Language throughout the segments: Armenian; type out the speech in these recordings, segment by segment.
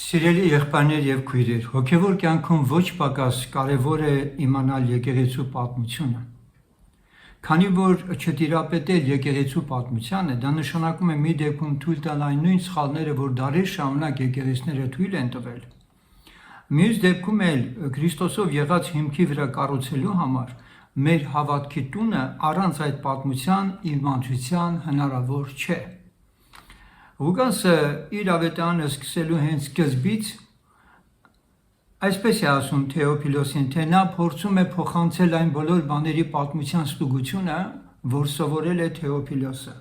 Սիրելի եղբայրներ եւ քույրեր, հոգեվոր կյանքում ոչ պակաս կարևոր է իմանալ եկեղեցու պատմությունը։ Քանի որ չտիրապետել եկեղեցու պատմությանը, դա նշանակում է մի դեպքում թույլ տալ այն նույն սխալները, որ դարեր շարունակ եկեղեցիները թույլ են տվել։ Մյուս դեպքում էլ Քրիստոսով եղած հիմքի վրա կառուցելու համար մեր հավատքի տունը առանց այդ պատմության իմացության հնարավոր չէ։ Ղուկասը իր ավետարանը սկսելու հենց սկզբից այսպես է ասում Թեոփիլոսին, թե նա փորձում է փոխանցել այն բոլոր բաների պատմության ստուգությունը, որ սովորել է Թեոփիլոսը։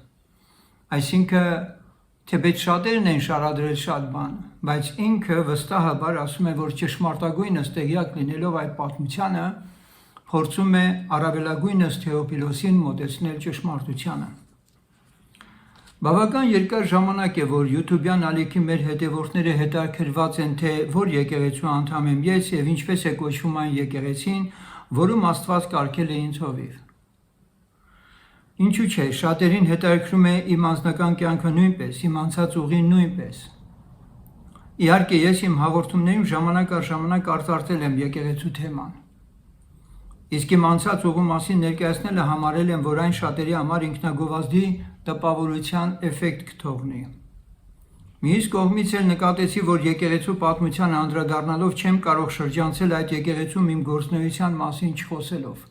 Այսինքն, թեպետ շատերն են շարադրել շատ բան, բայց ինքը վստահաբար ասում է, որ ճշմարտագույնս տեղյակ լինելով այդ պատմությանը, փորձում է առավելագույնս Թեոփիլոսին մոտեցնել ճշմարտությանը։ Բավական երկար ժամանակ է, որ YouTube-յան ալիքի մեր հետևորդները հետաքրքրված են, թե որ եկեղեցու անդամ եմ ես եւ ինչպես է կոչվում այն եկեղեցին, որում Աստված կարգել է ինձ հովիվ։ Ինչու՞ չէ, շատերին հետաքրքրում է իմ անձնական կյանքը նույնպես, իմ անցած ուղին նույնպես։ Իհարկե, ես իմ հաղորդումներում ժամանակ առ ժամանակ արտարտել եմ եկեղեցու թեման։ Իսկ իմ անցած ուղու մասին ներկայացնելը համարել եմ, որ այն շատերի համար ինքնագովազդի տպավորության էֆեկտ կթողնի։ Մյուս կողմից էլ նկատեցի, որ եկեղեցու պատմության անդրադառնալով չեմ կարող շրջանցել այդ եկեղեցում իմ գործունեության մասին չխոսելով։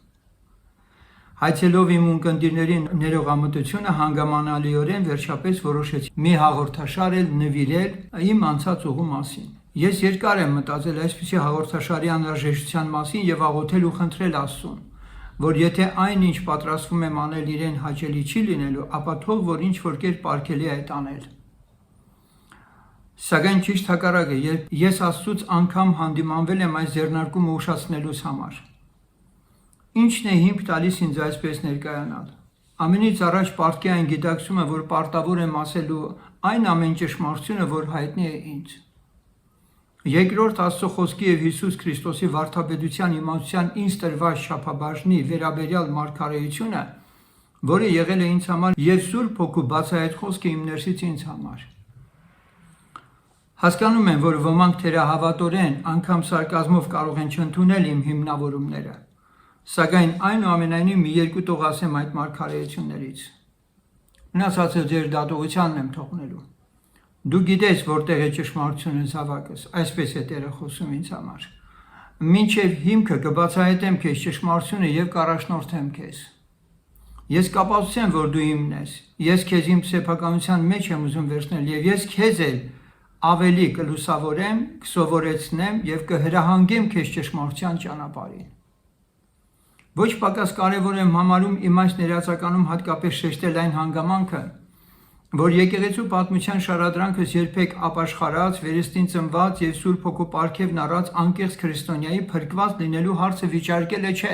Հայցելով իմ ունկնդիրների ներողամտությունը հանգամանալիորեն վերջապես որոշեցի մի հաղորդաշար էլ նվիրել իմ անցած ուղու մասին։ Ես երկար եմ մտածել այսպիսի հաղորդաշարի անհրաժեշտության մասին եւ աղոթել ու խնդրել Աստծուն, որ եթե այն ինչ պատրաստվում եմ անել իրեն հաճելի չի լինելու, ապա թող որ ինչ որ կերպ արգելի է այդ անել։ Սակայն ճիշտ հակառակը, երբ ես Աստծուց անգամ հանդիմանվել եմ այս ձեռնարկումը ուշացնելուց համար։ Ինչն է հիմք տալիս ինձ այսպես ներկայանալ։ Ամենից առաջ պարտքի այն գիտակցումը, որ պարտավոր եմ ասելու այն ամեն ճշմարտությունը, որ հայտնի է ինձ։ Երկրորդ Աստծո խոսքի եւ Հիսուս Քրիստոսի վարդապետության իմացության ինձ տրված չափաբաժնի վերաբերյալ մարգարեությունը, որը եղել է ինձ համար եւ Սուրբ Հոգու բացահայտ խոսքը իմ ներսից ինձ համար։ Հասկանում եմ, որ ոմանք թերահավատորեն անգամ սարկազմով կարող են չընդունել իմ հիմնավորումները, սակայն այնուամենայնիվ մի երկու տող ասեմ այդ մարգարեություններից։ Մնացածը ձեր դատողությանն եմ թողնելու։ Դու գիտես որտեղ է ճշմարտությունը զավակս, այսպես է Տերը խոսում ինձ համար։ Մինչև հիմքը կբացահայտեմ քեզ ճշմարտությունը եւ կառաջնորդեմ քեզ։ Ես կապացուցեմ, որ դու իմն ես։ Ես քեզ իմ սեփականության մեջ եմ ուզում վերցնել եւ ես քեզ էլ ավելի կլուսավորեմ, կսովորեցնեմ եւ կհրահանգեմ քեզ ճշմարտության ճանապարհին։ Ոչ պակաս կարևոր եմ համարում իմ այս ներածականում հատկապես շեշտել այն հանգամանքը, որ եկեղեցու պատմության շարադրանքս երբեք ապաշխարած, վերստին ծնված եւ Սուրբ Հոգու պարգևն առած անկեղծ քրիստոնյայի փրկված լինելու հարցը վիճարկելը չէ։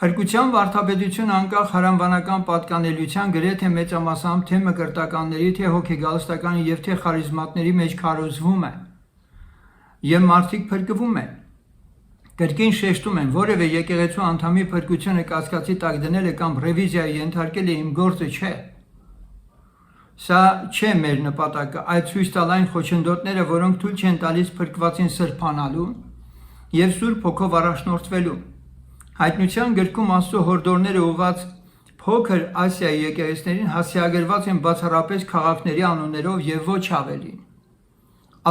Փրկության վարդապետությունը անկախ հարանվանական պատկանելիության գրեթե մեծամասամբ թե մկրտականների, թե հոգեգալստականի եւ թե խարիզմատների մեջ քարոզվում է։ Եվ մարդիկ փրկվում են։ Կրկին շեշտում եմ, որևէ եկեղեցու անդամի փրկությունը կասկածի տակ դնելը կամ ռևիզիայի ենթարկելը իմ գործը չէ։ Սա չէ մեր նպատակը, այդ ցույց տալ այն խոչընդոտները, որոնք թույլ չեն տալիս փրկվածին սրբանալու եւ Սուրբ Հոգով առաջնորդվելու։ Հայտնության գրքում Աստծո հորդորները ուղղված փոքր Ասիայի եկեղեցիներին հասցեագրված են բացառապես քաղաքների անուններով եւ ոչ ավելին։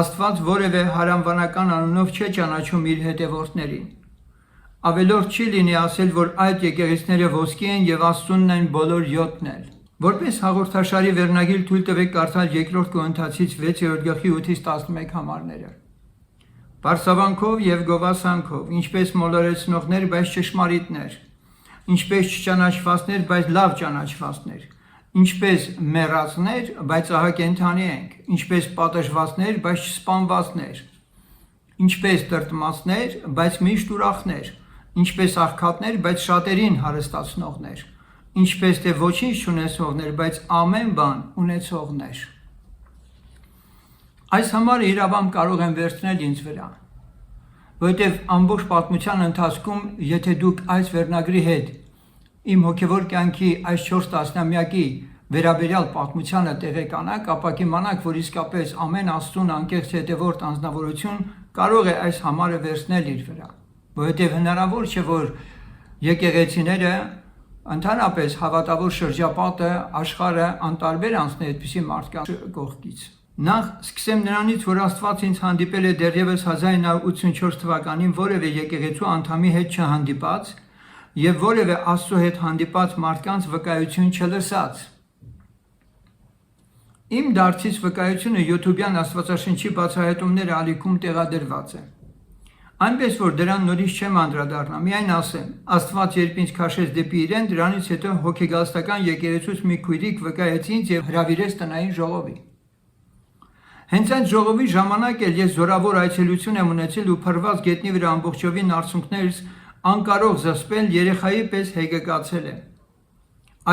Աստված որևէ հարանվանական անունով չէ ճանաչում իր հետևորդներին։ Ավելորդ չի լինի ասել, որ այդ եկեղեցիները ոսկի են եւ Աստծունն են բոլոր յոթն էլ։ Որպես հաղորդաշարի վերնագիր թույլ տվեք կարդալ երկրորդ Կորինթացից 6-րդ գլխի 8-ից 11 համարները։ Բարսավանքով եւ գովասանքով, ինչպես մոլորեցնողներ, բայց ճշմարիտներ, ինչպես չճանաչվածներ, բայց լավ ճանաչվածներ, ինչպես մեռածներ, բայց ահակենթանի ենք, ինչպես պատժվածներ, բայց չսպանվածներ, ինչպես տրտմածներ, բայց միշտ ուրախներ, ինչպես աղքատներ, բայց շատերին հարստացնողներ, ինչպես թե ոչինչ չունեցողներ, բայց ամեն բան ունեցողներ։ Այս համարը իրավամբ կարող են վերցնել ինձ վրա, որովհետև ամբողջ պատմության ընթացքում, եթե դուք այս վերնագրի հետ իմ հոգևոր կյանքի այս 4 տասնամյակի վերաբերյալ պատմությանը տեղեկանաք, ապա կիմանաք, որ իսկապես ամեն Աստծուն անկեղծ հետևորդ անձնավորություն կարող է այս համարը վերցնել իր վրա, որովհետև հնարավոր չէ, որ եկեղեցիները ընդհանրապես հավատավոր շրջապատը աշխարհը անտարբեր անցնի այդպիսի մարդկանց կողքից։ Նախ սկսեմ նրանից, որ Աստված ինձ հանդիպել է դեռևս 1984 թվականին որևէ եկեղեցու անդամի հետ չհանդիպած եւ որևէ Աստծո հետ հանդիպած մարդկանց վկայություն չլսած։ Իմ դարձից վկայությունը YouTube-յան Աստվածաշնչի բացահայտումների ալիքում տեղադրված է։ Այնպես որ դրան նորից չեմ անդրադառնա, միայն ասեմ, Աստված երբ ինձ քաշեց դեպի իրեն, դրանից հետո հոգեգաստական եկեղեցուց մի քույրիկ վկայեց ինձ եւ հրավիրեց տնային ժողովի։ Հենց այդ ժողովի ժամանակ էլ ես զորավոր այցելություն եմ ունեցել ու փրված գետնի վրա ամբողջովին արցունքներս անկարող զսպել երեխայի պես հեգեկացել եմ։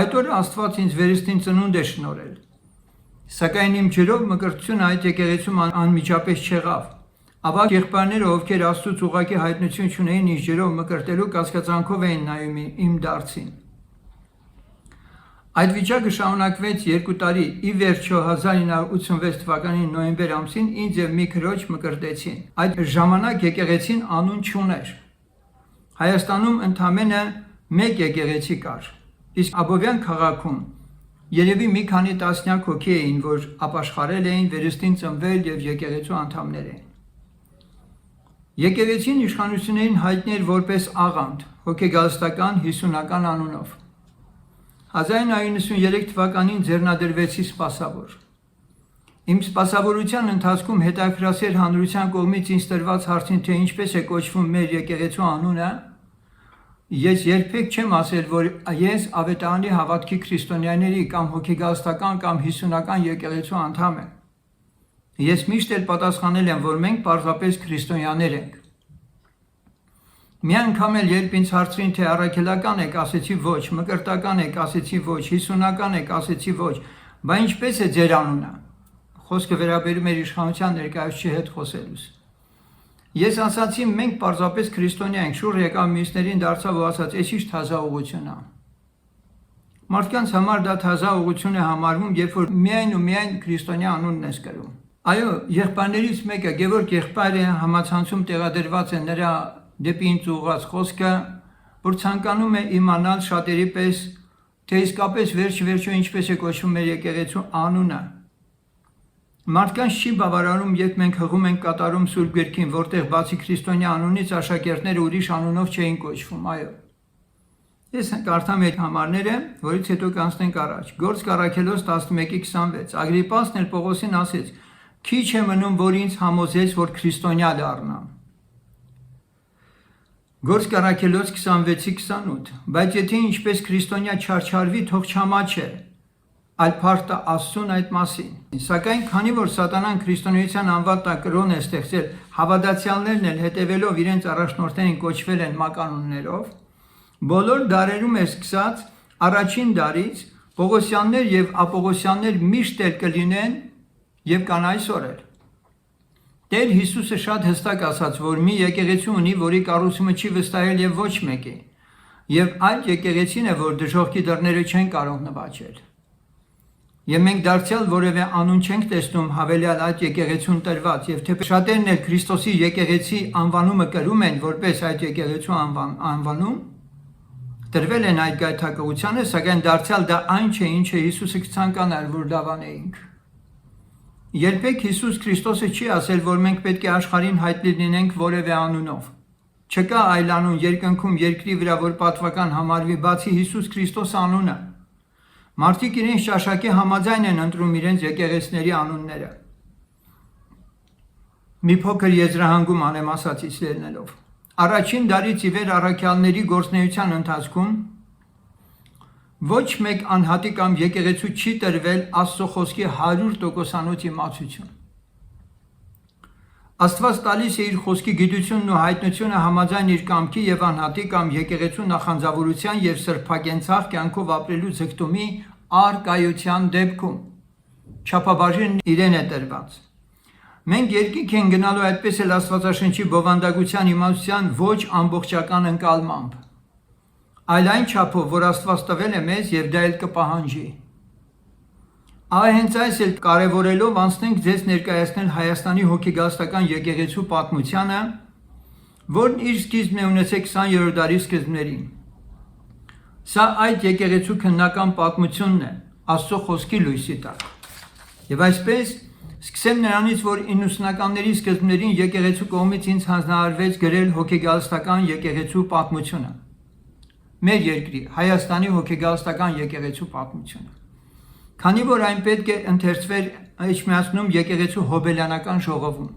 Այդ օրը Աստված ինձ վերստին ծնունդ է շնորհել։ Սակայն իմ ջրով մկրտությունը այդ եկեղեցում անմիջապես չեղավ։ Ավագ եղբայրները, ովքեր Աստծուց ուղղակի հայտնություն չունեին ինձ ջրով մկրտելու, կասկածանքով էին նայում իմ դարձին։ Այդ վիճակը շարունակվեց 2 տարի, ի վերջո 1986 թվականի նոյեմբեր ամսին ինձ եւ մի քրոջ մկրտեցին։ Այդ ժամանակ եկեղեցին անուն չուներ։ Հայաստանում ընդամենը 1 եկեղեցի կար, իսկ Աբովյան քաղաքում երևի մի քանի տասնյակ հոգի էին, որ ապաշխարել էին, վերստին ծնվել եւ եկեղեցու անդամներ էին։ Եկեղեցին իշխանություններին հայտնի էր որպես աղանդ, հոգեգալստական 50-ական անունով։ 1993 թվականին ձեռնադրվեցի սպասավոր։ Իմ սպասավորության ընթացքում հետաքրքրասեր հանրության կողմից ինձ տրված հարցին, թե ինչպես է կոչվում մեր եկեղեցու անունը, ես երբեք չեմ ասել, որ ես ավետարանի հավատքի քրիստոնյաների կամ հոգեգալստական կամ 50-ական եկեղեցու անդամ եմ։ Ես միշտ էլ պատասխանել եմ, որ մենք պարզապես քրիստոնյաներ ենք։ Մի անգամ էլ երբ ինձ հարցրին, թե առաքելական եք, ասեցի ոչ, մկրտական եք, ասեցի ոչ, 50-ական եք, ասեցի ոչ, բա ինչպես է ձեր անունը։ Խոսքը վերաբերում էր իշխանության ներկայացուցիչի հետ խոսելուց։ Ես ասացի, մենք պարզապես քրիստոնյա ենք, շուռ եկավ մյուսներին դարձավ ու ասաց, «Էս ի՞նչ թազա ուղղություն է»։ Մարդկանց համար դա թազա ուղղություն է համարվում, երբ որ միայն ու միայն քրիստոնյա անունն ես կրում։ Այո, եղբայրներից մեկը, Գևորգ եղբայրը, համացանցում տեղադրված է նրա դեպի ինձ ուղղված խոսքը, որ ցանկանում է իմանալ շատերի պես, թե իսկապես վերջ-վերջո ինչպես է կոչվում մեր եկեղեցու անունը։ Մարդկանց չի բավարարում, երբ մենք հղում ենք կատարում Սուրբ Գրքին, որտեղ բացի քրիստոնյա անունից աշակերտները ուրիշ անունով չէին կոչվում, այո։ Ես կարդամ այդ համարները, որից հետո կանցնենք առաջ։ Գործք Առաքելոց 11:26 Ագրիպասն էլ Պողոսին ասեց. «Քիչ է մնում, որ ինձ համոզես, որ քրիստոնյա դառնամ»։ Գործք Առաքելոց 26:28 Բայց եթե ինչպես քրիստոնյա չարչարվի, թող չամաչե, այլ փառք տա Աստծուն այդ մասին։ Սակայն քանի որ Սատանան քրիստոնեության անվան տակ կրոն է ստեղծել, հավատացյալներն էլ հետևելով իրենց առաջնորդներին կոչվել են մականուններով, բոլոր դարերում է սկսած առաջին դարից Պողոսյաններ եւ Ապողոսյաններ միշտ էլ կլինեն եւ կան այսօր էլ։ Տեր Հիսուսը շատ հստակ ասաց, որ մի եկեղեցի ունի, որի կառուցումը չի վստահել եւ ոչ մեկի, եւ այդ եկեղեցին է, որ դժոխքի դռները չեն կարող նվաճել։ Եվ մենք դարձյալ որևէ անուն չենք տեսնում հավելյալ այդ եկեղեցուն տրված, եւ թե շատերն էլ Քրիստոսի եկեղեցի անվանումը կրում են որպես այդ եկեղեցու անվանում, տրվել են այդ գայթակղությանը, սակայն դարձյալ դա այն չէ, ինչը Հիսուսը կցանկանար, որ դավանեինք։ Երբեք Հիսուս Քրիստոսը չի ասել, որ մենք պետք է աշխարհին հայտնի լինենք որևէ անունով։ Չկա այլ անուն երկնքում երկրի վրա, որ պատվական համարվի, բացի Հիսուս Քրիստոս անունը։ Մարդիկ իրենց ճաշակի համաձայն են ընտրում իրենց եկեղեցիների անունները։ Մի փոքր եզրահանգում անեմ ասածից ելնելով։ Առաջին դարից ի վեր առաքյալների գործունեության ընթացքում ոչ մեկ անհատի կամ եկեղեցու չի տրվել Աստծո խոսքի 100%-անոց իմացություն։ Աստված տալիս է իր խոսքի գիտությունն ու հայտնությունը համաձայն իր կամքի եւ անհատի կամ եկեղեցու նախանձավորության եւ սրբագենցաղ կյանքով ապրելու ձգտումի արկայության դեպքում։ Չափաբաժին իրեն է տրված։ Մենք երկինք են գնալու այդպես էլ Աստվածաշնչի բովանդակության իմացության ոչ ամբողջական ընկալմամբ, այլ այն չափով, որ Աստված տվել է մեզ եւ դա էլ կպահանջի։ Հենց այս էլ կարևորելով անցնենք ձեզ ներկայացնել Հայաստանի հոգեգաստական եկեղեցու պատմությանը, որն իր սկիզբն է ունեցել 20-րդ դարի սկզբներին։ Սա այդ եկեղեցու քննական պատմությունն է Աստծո խոսքի լույսի տակ։ Եվ այսպես սկսեմ նրանից, որ 90-ականների սկզբներին եկեղեցու կողմից ինձ հանձնարարվեց գրել հոգեգալստական եկեղեցու պատմությունը։ Մեր երկրի Հայաստանի հոգեգալստական եկեղեցու պատմությունը։ Քանի որ այն պետք է ընթերցվեր Էջմիածնում եկեղեցու հոբելյանական ժողովում։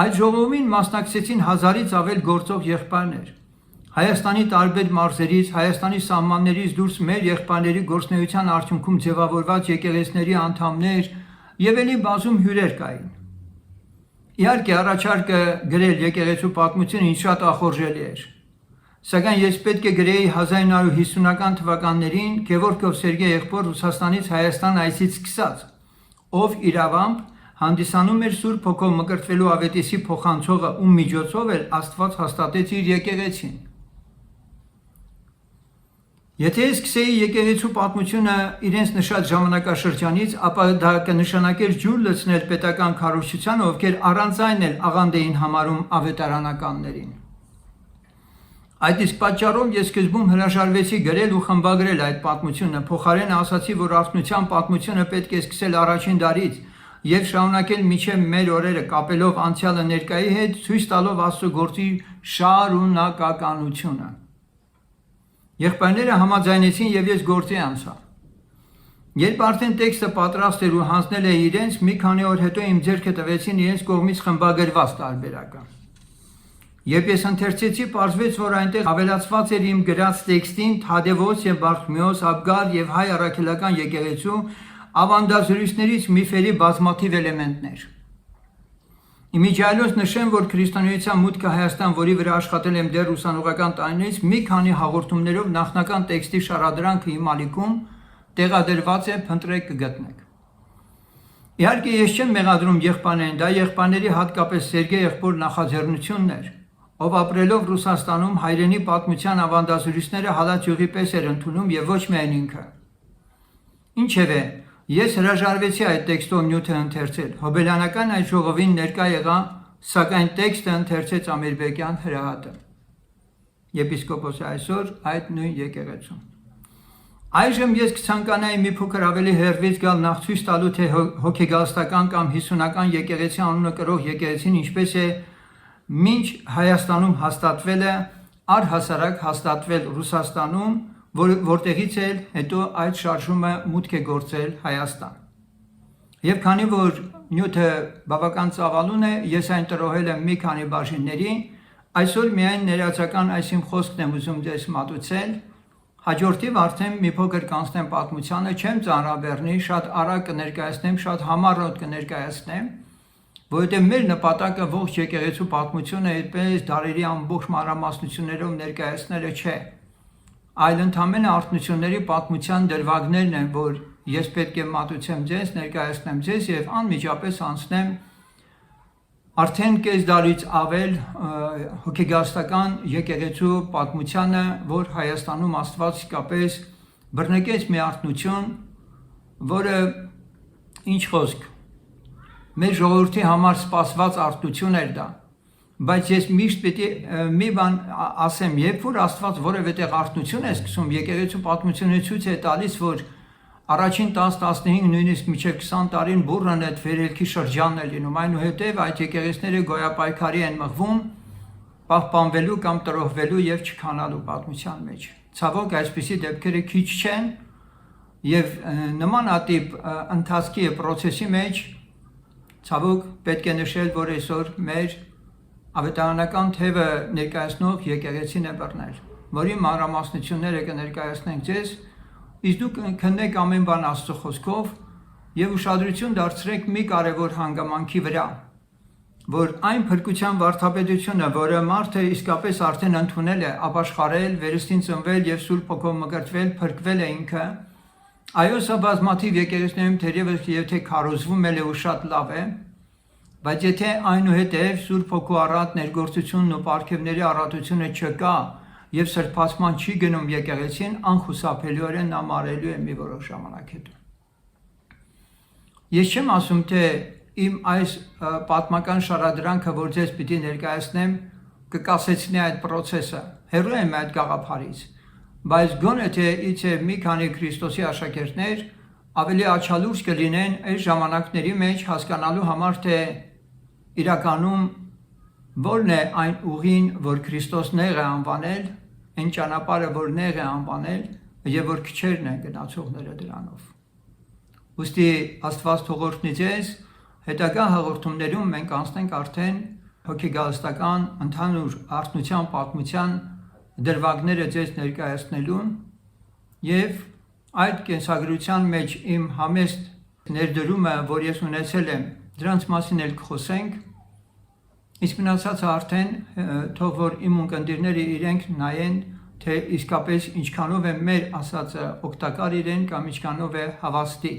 Այդ ժողովին մասնակցեցին 1000-ից ավել գործող եղբայրներ։ Հայաստանի տարբեր մարզերից, Հայաստանի սահմաններից դուրս մեր եղբայրների գործունեության արդյունքում ձևավորված եկեղեցիների անդամներ եւ ելի բազում հյուրեր կային։ Իհարկե առաջարկը գրել եկեղեցու պատմությունը ինձ շատ ախորժելի էր։ Սակայն ես պետք է գրեի 1950-ական թվականներին Գևորգ Սերգեյ եղբոր Ռուսաստանից Հայաստան այցից սկսած, ով իրավամբ հանդիսանում էր Սուրբ Հոգով մկրտվելու ավետիսի փոխանցողը, ում միջոցով էլ Աստված հաստատեց իր եկեղեցին։ Եթե ես սկսեի եկեղեցու պատմությունը իրենց նշած ժամանակաշրջանից, ապա դա կնշանակեր ջուր լցնել պետական քարոզչությանը, ովքեր առանց այն էլ աղանդ էին համարում ավետարանականներին։ Այդ իսկ պատճառով ես սկզբում հրաժարվեցի գրել ու խմբագրել այդ պատմությունը, փոխարենը ասացի, որ արթնության պատմությունը պետք է սկսել առաջին դարից եւ շարունակել մինչեւ մեր օրերը, կապելով անցյալը ներկայի հետ, ցույց տալով Աստծո գործի շարունակականությունը։ Եղբայրները համաձայնեցին եւ ես գործի անցա։ Երբ արդեն տեքստը պատրաստ էր ու հանձնել է իրենց, մի քանի օր հետո իմ ձեռքը տվեցին իրենց կողմից խմբագրված տարբերակը։ Երբ ես ընթերցեցի, պարզվեց, որ այնտեղ ավելացված էր իմ գրած տեքստին Թադևոս եւ Բարխմեոս, Աբգար եւ հայ առաքելական եկեղեցու ավանդազրույցներից միֆերի բազմաթիվ էլեմենտներ։ Իմիջիայլոց նշեմ, որ քրիստոնեության մուտքը Հայաստան, որի վրա աշխատել եմ դեռ ուսանողական տարիներից, մի քանի հաղորդումներով նախնական տեքստի շարադրանքը իմ ալիքում տեղադրված է, փնտրեք կգտնեք։ Իհարկե ես չեմ մեղադրում եղբայրներին, դա եղբայրների հատկապես Սերգեյ եղբոր նախաձեռնությունն էր, ով ապրելով Ռուսաստանում հայրենի պատմության ավանդազրույցները հալած յուղի պես էր ընդունում եւ ոչ միայն ինքը։ Ինչևէ, ես հրաժարվեցի այդ տեքստով նյութը ընթերցել։ Հոբելյանական այդ ժողովին ներկա եղա, սակայն տեքստը ընթերցեց Ամիրբեկյան հրահատը, եպիսկոպոսը այսօր այդ նույն եկեղեցում։ Այժմ ես կցանկանայի մի փոքր ավելի հեռվից գալ նախ ցույց տալու, թե հոգեգալստական կամ 50-ական եկեղեցի անունը կրող եկեղեցին ինչպես է մինչ Հայաստանում հաստատվել է, առհասարակ հաստատվել Ռուսաստանում, որտեղից էլ հետո այդ շարժումը մուտք է գործել Հայաստան։ Եվ քանի որ նյութը բավական ծավալուն է, ես այն տրոհել եմ մի քանի բաժինների, այսօր միայն ներածական այս իմ խոսքն եմ ուզում ձեզ մատուցել, հաջորդիվ արդեն մի փոքր կանցնեմ պատմությանը, չեմ ծանրաբեռնի, շատ արագ կներկայացնեմ, շատ համառոտ կներկայացնեմ, որովհետև մեր նպատակը ողջ եկեղեցու պատմությունը այդպես դարերի ամբողջ մանրամասնություններով ներկայացնելը չէ, այլ ընդամենը արթնությունների պատմության դրվագներն են, որ ես պետք է մատուցեմ ձեզ, ներկայացնեմ ձեզ եւ անմիջապես անցնեմ արդեն կես դարից ավել հոգեգաստական եկեղեցու պատմությանը, որ Հայաստանում Աստված իսկապես բռնկեց մի արթնություն, որը ինչ խոսք մեր ժողովրդի համար սպասված արթնություն էր դա, բայց ես միշտ պետք է մի բան ասեմ, երբ որ Աստված որևէ տեղ արթնություն է սկսում, եկեղեցու պատմությունը ցույց է տալիս, որ առաջին 10-15, նույնիսկ մինչև 20 տարին բուռն այդ վերելքի շրջանն է լինում, այնուհետև այդ եկեղեցիները գոյապայքարի են մղվում պահպանվելու կամ տրոհվելու եւ չքանալու պատմության մեջ։ Ցավոք այսպիսի դեպքերը քիչ չեն եւ նմանատիպ ընթացքի եւ process-ի մեջ ցավոք պետք է նշել, որ այսօր մեր ավետարանական թևը ներկայացնող եկեղեցին է բռնել, որի մանրամասնությունները կներկայացնենք ձեզ, իսկ դուք քննեք ամեն բան Աստծո խոսքով եւ ուշադրություն դարձրեք մի կարևոր հանգամանքի վրա, որ այն փրկության վարդապետությունը, որը մարդը իսկապես արդեն ընդունել է, ապաշխարել, վերստին ծնվել եւ Սուրբ Հոգով մկրտվել, փրկվել է ինքը, այո, սա բազմաթիվ եկեղեցիներում թերևս եթե քարոզվում է ու շատ լավ է, բայց եթե այնուհետև Սուրբ Հոգու առատ ներգործությունն ու պարգևների առատությունը չկա եւ սրբացման չի գնում եկեղեցին, անխուսափելիորեն նա մարելու է մի որոշ ժամանակ հետո։ Ես չեմ ասում, թե իմ այս պատմական շարադրանքը, որ ձեզ պիտի ներկայացնեմ, կկասեցնի այդ process-ը, հեռու եմ այդ գաղափարից, բայց գոնե թե իցե մի քանի Քրիստոսի աշակերտներ ավելի աչալուրջ կլինեն այս ժամանակների մեջ հասկանալու համար, թե իրականում որն է այն ուղին, որ Քրիստոս նեղ է անվանել, այն ճանապարհը, որ նեղ է անվանել եւ որ քչերն են գնացողները դրանով։ Ուստի Աստված թողորտնի ձեզ, հետագա հաղորդումներում մենք անցնենք արդեն հոգեգալստական ընդհանուր արթնության պատմության դրվագները ձեզ ներկայացնելուն եւ այդ կենսագրության մեջ իմ համեստ ներդրումը, որ ես ունեցել եմ, դրանց մասին էլ կխոսենք, իսկ մնացածը արդեն թող որ իմ ունկնդիրները իրենք նայեն, թե իսկապես ինչքանով է մեր ասածը օգտակար իրեն կամ ինչքանով է հավաստի։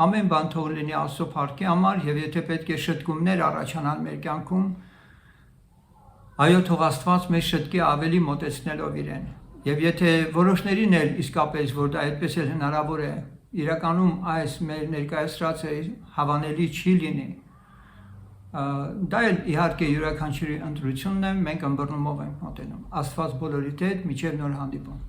Ամեն բան թող լինի Աստծո փառքի համար եւ եթե պետք է շտկումներ առաջանան մեր կյանքում, այո, թող Աստված մեզ շտկի ավելի մոտեցնելով իրեն։ Եվ եթե որոշներին էլ իսկապես որ դա այդպես էլ հնարավոր է, իրականում այս մեր ներկայացրածը հավանելի չի լինի, դա էլ իհարկե յուրաքանչյուրի ընտրությունն է, մենք ըմբռնումով ենք մոտենում։ Աստված բոլորիդ հետ, մինչև նոր հանդիպում։